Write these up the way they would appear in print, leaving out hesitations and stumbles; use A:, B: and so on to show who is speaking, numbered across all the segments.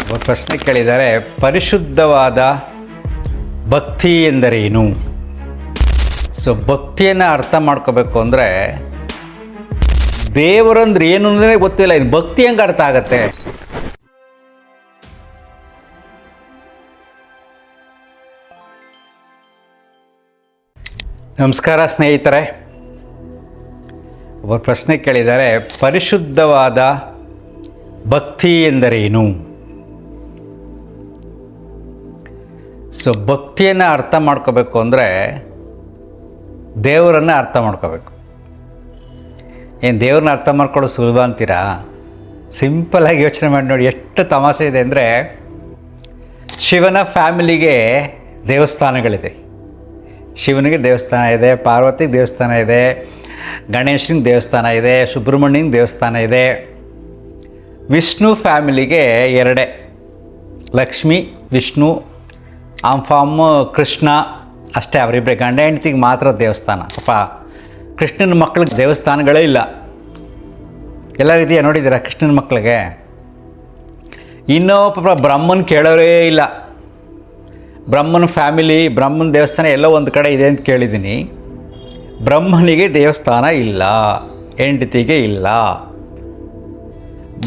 A: ಒಬ್ಬ ಪ್ರಶ್ನೆ ಕೇಳಿದ್ದಾರೆ, ಪರಿಶುದ್ಧವಾದ ಭಕ್ತಿ ಎಂದರೇನು? ಸೊ ಭಕ್ತಿಯನ್ನು ಅರ್ಥ ಮಾಡ್ಕೋಬೇಕು ಅಂದರೆ ದೇವರಂದ್ರೆ ಏನು ಅನ್ನೋದೇ ಗೊತ್ತಿಲ್ಲ, ಇನ್ನು ಭಕ್ತಿ ಹೆಂಗೆ ಅರ್ಥ ಆಗತ್ತೆ? ನಮಸ್ಕಾರ ಸ್ನೇಹಿತರೆ. ಒಬ್ಬ ಪ್ರಶ್ನೆ ಕೇಳಿದ್ದಾರೆ, ಪರಿಶುದ್ಧವಾದ ಭಕ್ತಿ ಎಂದರೇನು? ಸೊ ಭಕ್ತಿಯನ್ನು ಅರ್ಥ ಮಾಡ್ಕೋಬೇಕು ಅಂದರೆ ದೇವರನ್ನು ಅರ್ಥ ಮಾಡ್ಕೋಬೇಕು. ಏನು ದೇವ್ರನ್ನ ಅರ್ಥ ಮಾಡ್ಕೊಳ್ಳೋದು ಸುಲಭ ಅಂತೀರಾ? ಸಿಂಪಲ್ಲಾಗಿ ಯೋಚನೆ ಮಾಡಿ ನೋಡಿ, ಎಷ್ಟು ತಮಾಷೆ ಇದೆ ಅಂದರೆ, ಶಿವನ ಫ್ಯಾಮಿಲಿಗೆ ದೇವಸ್ಥಾನಗಳಿದೆ. ಶಿವನಿಗೆ ದೇವಸ್ಥಾನ ಇದೆ, ಪಾರ್ವತಿಗೆ ದೇವಸ್ಥಾನ ಇದೆ, ಗಣೇಶನಿಗೆ ದೇವಸ್ಥಾನ ಇದೆ, ಸುಬ್ರಹ್ಮಣ್ಯನ ದೇವಸ್ಥಾನ ಇದೆ. ವಿಷ್ಣು ಫ್ಯಾಮಿಲಿಗೆ ಎರಡೇ, ಲಕ್ಷ್ಮಿ ವಿಷ್ಣು, ಆಂಫಾಮ್ ಕೃಷ್ಣ ಅಷ್ಟೇ. ಅವರಿಬ್ಬರೇ ಗಂಡ ಹೆಂಡತಿಗೆ ಮಾತ್ರ ದೇವಸ್ಥಾನ. ಪಾಪ ಕೃಷ್ಣನ ಮಕ್ಕಳಿಗೆ ದೇವಸ್ಥಾನಗಳೇ ಇಲ್ಲ. ಎಲ್ಲ ರೀತಿಯ ನೋಡಿದ್ದೀರಾ ಕೃಷ್ಣನ ಮಕ್ಕಳಿಗೆ? ಇನ್ನೂ ಪಾಪ ಬ್ರಹ್ಮನ ಕೇಳೋರೇ ಇಲ್ಲ. ಬ್ರಹ್ಮನ ಫ್ಯಾಮಿಲಿ, ಬ್ರಹ್ಮನ ದೇವಸ್ಥಾನ ಎಲ್ಲೋ ಒಂದು ಕಡೆ ಇದೆ ಅಂತ ಕೇಳಿದ್ದೀನಿ. ಬ್ರಹ್ಮನಿಗೆ ದೇವಸ್ಥಾನ ಇಲ್ಲ, ಹೆಂಡತಿಗೆ ಇಲ್ಲ,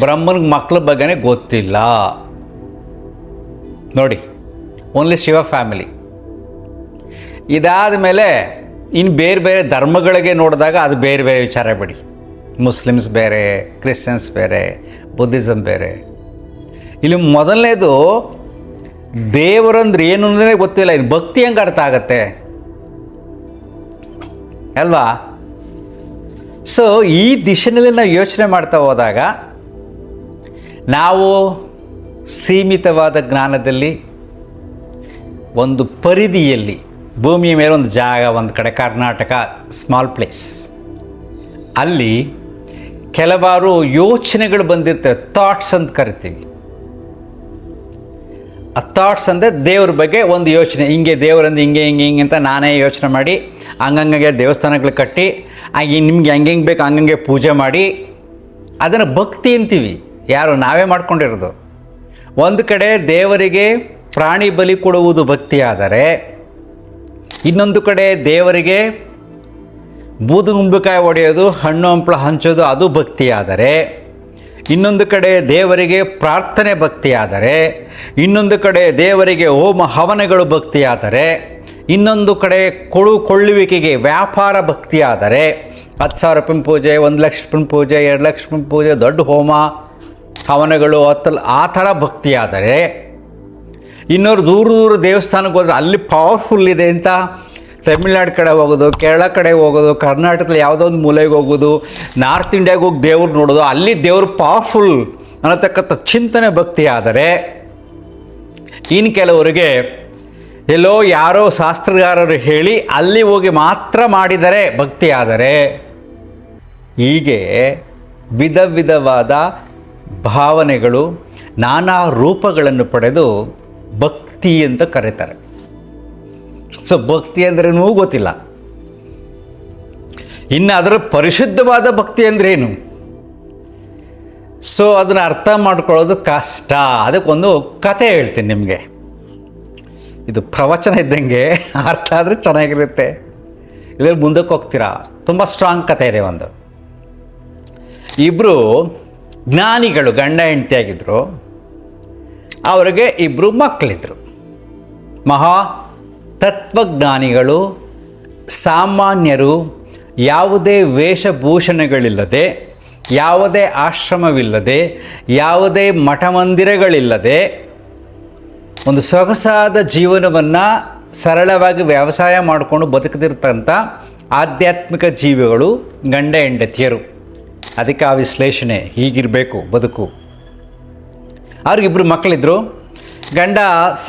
A: ಬ್ರಹ್ಮನಿಗೆ ಮಕ್ಕಳ ಬಗ್ಗೆನೇ ಗೊತ್ತಿಲ್ಲ. ನೋಡಿ, ಓನ್ಲಿ ಶಿವ ಫ್ಯಾಮಿಲಿ. ಇದಾದ ಮೇಲೆ ಇನ್ನು ಬೇರೆ ಬೇರೆ ಧರ್ಮಗಳಿಗೆ ನೋಡಿದಾಗ ಅದು ಬೇರೆ ಬೇರೆ ವಿಚಾರ ಬಿಡಿ. ಮುಸ್ಲಿಮ್ಸ್ ಬೇರೆ, ಕ್ರಿಶ್ಚಿಯನ್ಸ್ ಬೇರೆ, ಬುದ್ಧಿಸಮ್ ಬೇರೆ. ಇಲ್ಲಿ ಮೊದಲನೇದು ದೇವರಂದ್ರೆ ಏನು ಅನ್ನೋದೇ ಗೊತ್ತಿಲ್ಲ, ಇನ್ನು ಭಕ್ತಿ ಹೆಂಗೆ ಅರ್ಥ ಆಗತ್ತೆ ಅಲ್ವಾ? ಸೊ ಈ ದಿಶೆಯಲ್ಲಿ ನಾವು ಯೋಚನೆ ಮಾಡ್ತಾ ಹೋದಾಗ ನಾವು ಸೀಮಿತವಾದ ಜ್ಞಾನದಲ್ಲಿ ಒಂದು ಪರಿಧಿಯಲ್ಲಿ ಭೂಮಿಯ ಮೇಲೆ ಒಂದು ಜಾಗ, ಒಂದು ಕಡೆ ಕರ್ನಾಟಕ ಸ್ಮಾಲ್ ಪ್ಲೇಸ್, ಅಲ್ಲಿ ಕೆಲವಾರು ಯೋಚನೆಗಳು ಬಂದಿರ್ತವೆ. ಥಾಟ್ಸ್ ಅಂತ ಕರಿತೀವಿ. ಆ ಥಾಟ್ಸ್ ಅಂದರೆ ದೇವ್ರ ಬಗ್ಗೆ ಒಂದು ಯೋಚನೆ. ಹಿಂಗೆ ದೇವರಂದ್ರೆ ಹಿಂಗೆ ಹಿಂಗೆ ಹಿಂಗೆ ಅಂತ ನಾನೇ ಯೋಚನೆ ಮಾಡಿ ಹಂಗಂಗೆ ದೇವಸ್ಥಾನಗಳು ಕಟ್ಟಿ ನಿಮ್ಗೆ ಹೆಂಗೆ ಬೇಕು ಹಂಗಂಗೆ ಪೂಜೆ ಮಾಡಿ ಅದನ್ನು ಭಕ್ತಿ ಅಂತೀವಿ. ಯಾರು? ನಾವೇ ಮಾಡ್ಕೊಂಡಿರೋದು. ಒಂದು ಕಡೆ ದೇವರಿಗೆ ಪ್ರಾಣಿ ಬಲಿ ಕೊಡುವುದು ಭಕ್ತಿ ಆದರೆ, ಇನ್ನೊಂದು ಕಡೆ ದೇವರಿಗೆ ಬೂದುಗುಂಬಳಕಾಯಿ ಹೊಡೆಯೋದು, ಹಣ್ಣು ಹಂಪಳ ಹಂಚೋದು ಅದು ಭಕ್ತಿ ಆದರೆ, ಇನ್ನೊಂದು ಕಡೆ ದೇವರಿಗೆ ಪ್ರಾರ್ಥನೆ ಭಕ್ತಿ ಆದರೆ, ಇನ್ನೊಂದು ಕಡೆ ದೇವರಿಗೆ ಹೋಮ ಹವನಗಳು ಭಕ್ತಿ ಆದರೆ, ಇನ್ನೊಂದು ಕಡೆ ಕೊಳ್ಳುವಿಕೆಗೆ ವ್ಯಾಪಾರ ಭಕ್ತಿ ಆದರೆ, 10,000 ರೂಪಾಯಿ ಪೂಜೆ, 1,00,000 ರೂಪಾಯಿ ಪೂಜೆ, 2,00,000 ರೂಪಾಯಿ ಪೂಜೆ, ದೊಡ್ಡ ಹೋಮ ಹವನಗಳು ಆ ಥರ ಭಕ್ತಿ ಆದರೆ, ಇನ್ನೊರು ದೂರ ದೂರ ದೇವಸ್ಥಾನಕ್ಕೆ ಹೋದ್ರೆ ಅಲ್ಲಿ ಪವರ್ಫುಲ್ ಇದೆ ಅಂತ ತಮಿಳ್ನಾಡು ಕಡೆ ಹೋಗೋದು, ಕೇರಳ ಕಡೆ ಹೋಗೋದು, ಕರ್ನಾಟಕದಲ್ಲಿ ಯಾವುದೋ ಒಂದು ಮೂಲೆಗೆ ಹೋಗೋದು, ನಾರ್ತ್ ಇಂಡಿಯಾಗೆ ಹೋಗಿ ದೇವ್ರು ನೋಡೋದು, ಅಲ್ಲಿ ದೇವರು ಪವರ್ಫುಲ್ ಅನ್ನತಕ್ಕಂಥ ಚಿಂತನೆ ಭಕ್ತಿ ಆದರೆ, ಇನ್ನು ಕೆಲವರಿಗೆ ಎಲ್ಲೋ ಯಾರೋ ಶಾಸ್ತ್ರಗಾರರು ಹೇಳಿ ಅಲ್ಲಿ ಹೋಗಿ ಮಾತ್ರ ಮಾಡಿದರೆ ಭಕ್ತಿ ಆದರೆ, ಹೀಗೆ ವಿಧ ವಿಧವಾದ ಭಾವನೆಗಳು, ನಾನಾ ರೂಪಗಳನ್ನು ಪಡೆದು ಭಕ್ತಿ ಅಂತ ಕರೀತಾರೆ. ಸೊ ಭಕ್ತಿ ಅಂದ್ರೇನೂ ಗೊತ್ತಿಲ್ಲ. ಇನ್ನು ಅದರ ಪರಿಶುದ್ಧವಾದ ಭಕ್ತಿ ಅಂದ್ರೇನು? ಸೊ ಅದನ್ನು ಅರ್ಥ ಮಾಡ್ಕೊಳ್ಳೋದು ಕಷ್ಟ. ಅದಕ್ಕೊಂದು ಕತೆ ಹೇಳ್ತೀನಿ ನಿಮಗೆ. ಇದು ಪ್ರವಚನ ಇದ್ದಂಗೆ, ಅರ್ಥ ಆದರೆ ಚೆನ್ನಾಗಿರುತ್ತೆ, ಇಲ್ಲ ಮುಂದಕ್ಕೆ ಹೋಗ್ತೀರಾ. ತುಂಬ ಸ್ಟ್ರಾಂಗ್ ಕತೆ ಇದೆ. ಒಂದು ಇಬ್ಬರು ಜ್ಞಾನಿಗಳು ಗಂಡ ಹೆಂಡತಿಯಾಗಿದ್ದರು. ಅವರಿಗೆ ಇಬ್ಬರು ಮಕ್ಕಳಿದ್ರು. ಮಹಾ ತತ್ವಜ್ಞಾನಿಗಳು, ಸಾಮಾನ್ಯರು, ಯಾವುದೇ ವೇಷಭೂಷಣಗಳಿಲ್ಲದೆ, ಯಾವುದೇ ಆಶ್ರಮವಿಲ್ಲದೆ, ಯಾವುದೇ ಮಠಮಂದಿರಗಳಿಲ್ಲದೆ ಒಂದು ಸೊಗಸಾದ ಜೀವನವನ್ನು ಸರಳವಾಗಿ ವ್ಯವಸಾಯ ಮಾಡಿಕೊಂಡು ಬದುಕದಿರ್ತಂಥ ಆಧ್ಯಾತ್ಮಿಕ ಜೀವಿಗಳು ಗಂಡ ಹೆಂಡತಿಯರು. ಅದಕ್ಕೆ ಆ ವಿಶ್ಲೇಷಣೆ ಹೀಗಿರಬೇಕು ಬದುಕು. ಅವ್ರಿಗಿಬ್ಬರು ಮಕ್ಕಳಿದ್ರು. ಗಂಡ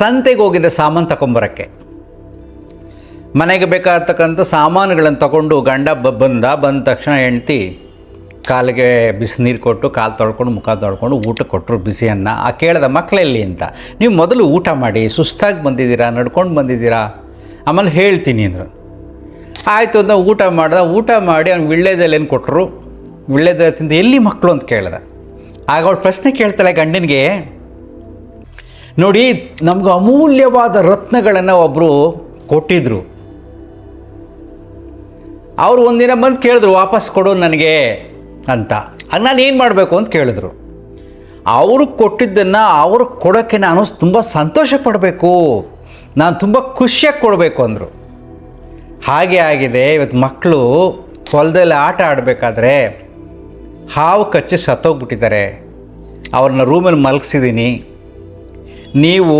A: ಸಂತೆಗೆ ಹೋಗಿದ್ದ ಸಾಮಾನು ತಗೊಂಬರೋಕ್ಕೆ. ಮನೆಗೆ ಬೇಕಾಗತಕ್ಕಂಥ ಸಾಮಾನುಗಳನ್ನು ತಗೊಂಡು ಗಂಡ ಬಂದ ತಕ್ಷಣ ಹೆಂಡ್ತಿ ಕಾಲಿಗೆ ಬಿಸಿ ನೀರು ಕೊಟ್ಟು, ಕಾಲು ತೊಳ್ಕೊಂಡು, ಮುಖ ತೊಳ್ಕೊಂಡು ಊಟ ಕೊಟ್ಟರು, ಬಿಸಿ ಅನ್ನ. ಕೇಳಿದ ಮಕ್ಕಳೆಲ್ಲಿ ಅಂತ. ನೀವು ಮೊದಲು ಊಟ ಮಾಡಿ, ಸುಸ್ತಾಗಿ ಬಂದಿದ್ದೀರಾ, ನಡ್ಕೊಂಡು ಬಂದಿದ್ದೀರಾ, ಆಮೇಲೆ ಹೇಳ್ತೀನಿ ಅಂದರು. ಆಯಿತು ಅಂತ ಊಟ ಮಾಡಿ ಅವ್ನು ವಿಳ್ಳೆದೆಲೆಯನ್ನು ಕೊಟ್ಟರು. ವಿಳ್ಳೆದೆಲೆ ತಿಂದು ಎಲ್ಲಿ ಮಕ್ಕಳು ಅಂತ ಕೇಳಿದ. ಆಗ ಅವಳು ಪ್ರಶ್ನೆ ಕೇಳ್ತಾಳೆ ಗಂಡನಿಗೆ, ನೋಡಿ, ನಮ್ಗೆ ಅಮೂಲ್ಯವಾದ ರತ್ನಗಳನ್ನು ಒಬ್ಬರು ಕೊಟ್ಟಿದ್ರು. ಅವರು ಒಂದಿನ ಬಂದು ಕೇಳಿದ್ರು, ವಾಪಸ್ ಕೊಡು ನನಗೆ ಅಂತ. ನಾನು ಏನು ಮಾಡಬೇಕು ಅಂತ ಕೇಳಿದ್ರು. ಅವರು ಕೊಟ್ಟಿದ್ದನ್ನು ಅವರು ಕೊಡೋಕ್ಕೆ ನಾನು ತುಂಬ ಸಂತೋಷ ಪಡಬೇಕು, ನಾನು ತುಂಬ ಖುಷಿಯಾಗಿ ಕೊಡಬೇಕು ಅಂದರು. ಹಾಗೆ ಆಗಿದೆ. ಇವತ್ತು ಮಕ್ಕಳು ಹೊಲದಲ್ಲಿ ಆಟ ಆಡಬೇಕಾದ್ರೆ ಹಾವು ಕಚ್ಚಿ ಸತ್ತೋಗ್ಬಿಟ್ಟಿದ್ದಾರೆ. ಅವ್ರನ್ನ ರೂಮಲ್ಲಿ ಮಲಗಿಸಿದ್ದೀನಿ. ನೀವು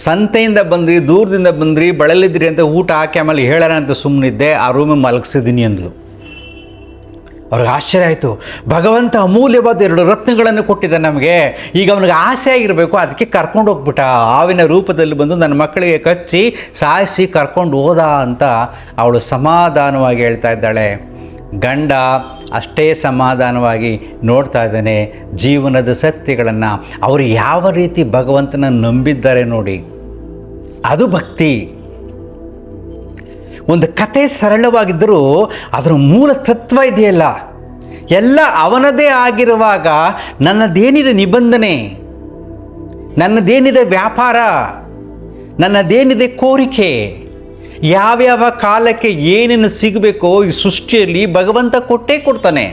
A: ಸಂತೆಯಿಂದ ಬಂದ್ರಿ, ದೂರದಿಂದ ಬಂದ್ರಿ, ಬಳಲಿದ್ರಿ ಅಂತ ಊಟ ಹಾಕಿ ಆಮೇಲೆ ಹೇಳೋಣ ಅಂತ ಸುಮ್ಮನಿದ್ದೆ, ಆ ರೂಮಲ್ಲಿ ಮಲಗಿಸಿದ್ದೀನಿ ಅಂದ್ಲು. ಅವ್ರಿಗೆ ಆಶ್ಚರ್ಯ ಆಯಿತು. ಭಗವಂತ ಅಮೂಲ್ಯವಾದ 2 ರತ್ನಗಳನ್ನು ಕೊಟ್ಟಿದ್ದ ನಮಗೆ, ಈಗ ಅವನಿಗೆ ಆಸೆ ಆಗಿರಬೇಕು, ಅದಕ್ಕೆ ಕರ್ಕೊಂಡು ಹೋಗ್ಬಿಟ್ಟ. ಹಾವಿನ ರೂಪದಲ್ಲಿ ಬಂದು ನನ್ನ ಮಕ್ಕಳಿಗೆ ಕಚ್ಚಿ ಸಾಯಿಸಿ ಕರ್ಕೊಂಡು ಹೋದ ಅಂತ ಅವಳು ಸಮಾಧಾನವಾಗಿ ಹೇಳ್ತಾ ಇದ್ದಾಳೆ. ಗಂಡ ಅಷ್ಟೇ ಸಮಾಧಾನವಾಗಿ ನೋಡ್ತಾ ಇದ್ದಾನೆ ಜೀವನದ ಸತ್ಯಗಳನ್ನು. ಅವರು ಯಾವ ರೀತಿ ಭಗವಂತನ ನಂಬಿದ್ದಾರೆ ನೋಡಿ, ಅದು ಭಕ್ತಿ. ಒಂದು ಕತೆ ಸರಳವಾಗಿದ್ದರೂ ಅದರ ಮೂಲ ತತ್ವ ಇದೆಯಲ್ಲ, ಎಲ್ಲ ಅವನದೇ ಆಗಿರುವಾಗ ನನ್ನದೇನಿದೆ ನಿಬಂಧನೆ, ನನ್ನದೇನಿದೆ ವ್ಯಾಪಾರ, ನನ್ನದೇನಿದೆ ಕೋರಿಕೆ, ಯಾವ್ಯಾವ ಕಾಲಕ್ಕೆ ಏನೇನು ಸಿಗಬೇಕೋ ಈ ಸೃಷ್ಟಿಯಲ್ಲಿ ಭಗವಂತ ಕೊಟ್ಟೇ ಕೊಡ್ತಾನೆ.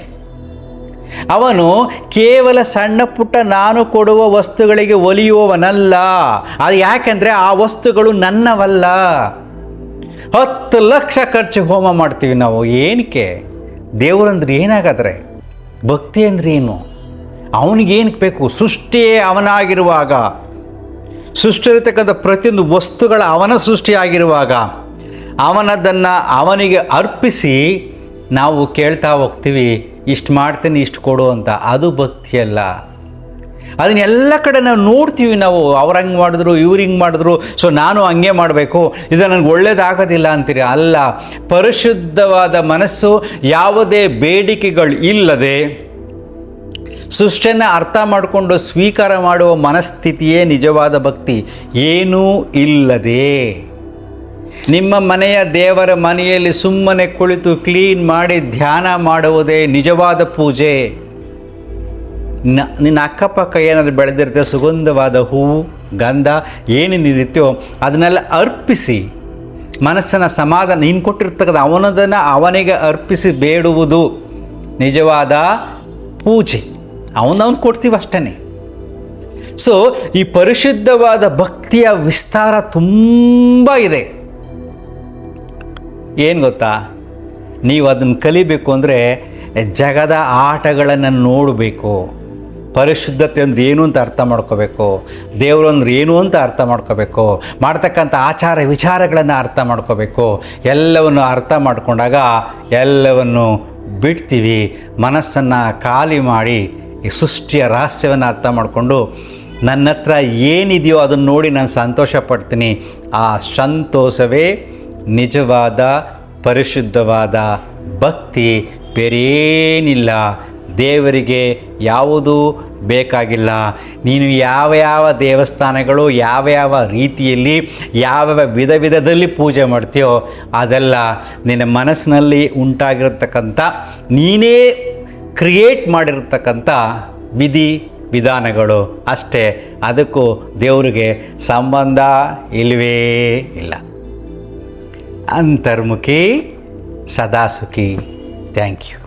A: ಅವನು ಕೇವಲ ಸಣ್ಣ ಪುಟ್ಟ ನಾನು ಕೊಡುವ ವಸ್ತುಗಳಿಗೆ ಒಲಿಯುವವನಲ್ಲ. ಅದು ಯಾಕೆಂದರೆ ಆ ವಸ್ತುಗಳು ನನ್ನವಲ್ಲ. 10 ಲಕ್ಷ ಖರ್ಚು ಹೋಮ ಮಾಡ್ತೀವಿ ನಾವು, ಏನಕ್ಕೆ? ದೇವರಂದ್ರೆ ಏನಾಗಾದರೆ? ಭಕ್ತಿ ಅಂದರೆ ಏನು? ಅವನಿಗೇನಕ್ಕೆ ಬೇಕು? ಸೃಷ್ಟಿಯೇ ಅವನಾಗಿರುವಾಗ, ಸೃಷ್ಟಿಯಿರತಕ್ಕಂಥ ಪ್ರತಿಯೊಂದು ವಸ್ತುಗಳ ಅವನ ಸೃಷ್ಟಿಯಾಗಿರುವಾಗ ಅವನದನ್ನು ಅವನಿಗೆ ಅರ್ಪಿಸಿ ನಾವು ಕೇಳ್ತಾ ಹೋಗ್ತೀವಿ, ಇಷ್ಟು ಮಾಡ್ತೀನಿ ಇಷ್ಟು ಕೊಡು ಅಂತ. ಅದು ಭಕ್ತಿಯಲ್ಲ. ಅದನ್ನೆಲ್ಲ ಕಡೆ ನಾವು ನೋಡ್ತೀವಿ. ನಾವು ಅವ್ರು ಹಂಗೆ ಮಾಡಿದ್ರು, ಇವ್ರು ಹಿಂಗೆ ಮಾಡಿದ್ರು, ಸೊ ನಾನು ಹಂಗೆ ಮಾಡಬೇಕು, ಇದು ನನಗೆ ಒಳ್ಳೇದಾಗೋದಿಲ್ಲ ಅಂತೀರಿ. ಅಲ್ಲ, ಪರಿಶುದ್ಧವಾದ ಮನಸ್ಸು, ಯಾವುದೇ ಬೇಡಿಕೆಗಳು ಇಲ್ಲದೆ ಸೃಷ್ಟಿಯನ್ನು ಅರ್ಥ ಮಾಡಿಕೊಂಡು ಸ್ವೀಕಾರ ಮಾಡುವ ಮನಸ್ಥಿತಿಯೇ ನಿಜವಾದ ಭಕ್ತಿ. ಏನೂ ಇಲ್ಲದೆ ನಿಮ್ಮ ಮನೆಯ ದೇವರ ಮನೆಯಲ್ಲಿ ಸುಮ್ಮನೆ ಕುಳಿತು ಕ್ಲೀನ್ ಮಾಡಿ ಧ್ಯಾನ ಮಾಡುವುದೇ ನಿಜವಾದ ಪೂಜೆ. ನಿನ್ನ ಅಕ್ಕಪಕ್ಕ ಏನಾದರೂ ಬೆಳೆದಿರುತ್ತೆ, ಸುಗಂಧವಾದ ಹೂವು, ಗಂಧ ಏನೇನಿರುತ್ತೋ ಅದನ್ನೆಲ್ಲ ಅರ್ಪಿಸಿ ಮನಸ್ಸನ್ನು ಸಮಾಧಾನ, ನೀನು ಕೊಟ್ಟಿರ್ತಕ್ಕಂಥ ಅವನದನ್ನು ಅವನಿಗೆ ಅರ್ಪಿಸಿ ಬೇಡುವುದು ನಿಜವಾದ ಪೂಜೆ. ಅವನವನು ಕೊಡ್ತೀವಿ ಅಷ್ಟೇ. ಸೊ ಈ ಪರಿಶುದ್ಧವಾದ ಭಕ್ತಿಯ ವಿಸ್ತಾರ ತುಂಬ ಇದೆ. ಏನು ಗೊತ್ತಾ, ನೀವು ಅದನ್ನು ಕಲಿಬೇಕು ಅಂದರೆ ಜಗದ ಆಟಗಳನ್ನು ನೋಡಬೇಕು. ಪರಿಶುದ್ಧತೆ ಅಂದ್ರೆ ಏನು ಅಂತ ಅರ್ಥ ಮಾಡ್ಕೋಬೇಕು. ದೇವರು ಅಂದ್ರೆ ಏನು ಅಂತ ಅರ್ಥ ಮಾಡ್ಕೋಬೇಕು. ಮಾಡ್ತಕ್ಕಂಥ ಆಚಾರ ವಿಚಾರಗಳನ್ನು ಅರ್ಥ ಮಾಡ್ಕೋಬೇಕು. ಎಲ್ಲವನ್ನು ಅರ್ಥ ಮಾಡಿಕೊಂಡಾಗ ಎಲ್ಲವನ್ನು ಬಿಡ್ತೀವಿ. ಮನಸ್ಸನ್ನು ಖಾಲಿ ಮಾಡಿ ಈ ಸೃಷ್ಟಿಯ ರಹಸ್ಯವನ್ನು ಅರ್ಥ ಮಾಡಿಕೊಂಡು ನನ್ನ ಹತ್ರ ಏನಿದೆಯೋ ಅದನ್ನು ನೋಡಿ ನಾನು ಸಂತೋಷ ಪಡ್ತೀನಿ. ಆ ಸಂತೋಷವೇ ನಿಜವಾದ ಪರಿಶುದ್ಧವಾದ ಭಕ್ತಿ. ಬೇರೇನಿಲ್ಲ. ದೇವರಿಗೆ ಯಾವುದೂ ಬೇಕಾಗಿಲ್ಲ. ನೀನು ಯಾವ ಯಾವ ದೇವಸ್ಥಾನಗಳು ಯಾವ ಯಾವ ರೀತಿಯಲ್ಲಿ ಯಾವ ವಿಧದಲ್ಲಿ ಪೂಜೆ ಮಾಡ್ತೀಯೋ ಅದೆಲ್ಲ ನಿನ್ನ ಮನಸ್ಸಿನಲ್ಲಿ ಉಂಟಾಗಿರತಕ್ಕಂಥ, ನೀನೇ ಕ್ರಿಯೇಟ್ ಮಾಡಿರತಕ್ಕಂಥ ವಿಧಿ ವಿಧಾನಗಳು ಅಷ್ಟೇ. ಅದಕ್ಕೂ ದೇವರಿಗೆ ಸಂಬಂಧ ಇಲ್ಲವೇ ಇಲ್ಲ. ಅಂತರ್ಮುಖಿ ಸದಾ ಸುಖಿ. Thank you.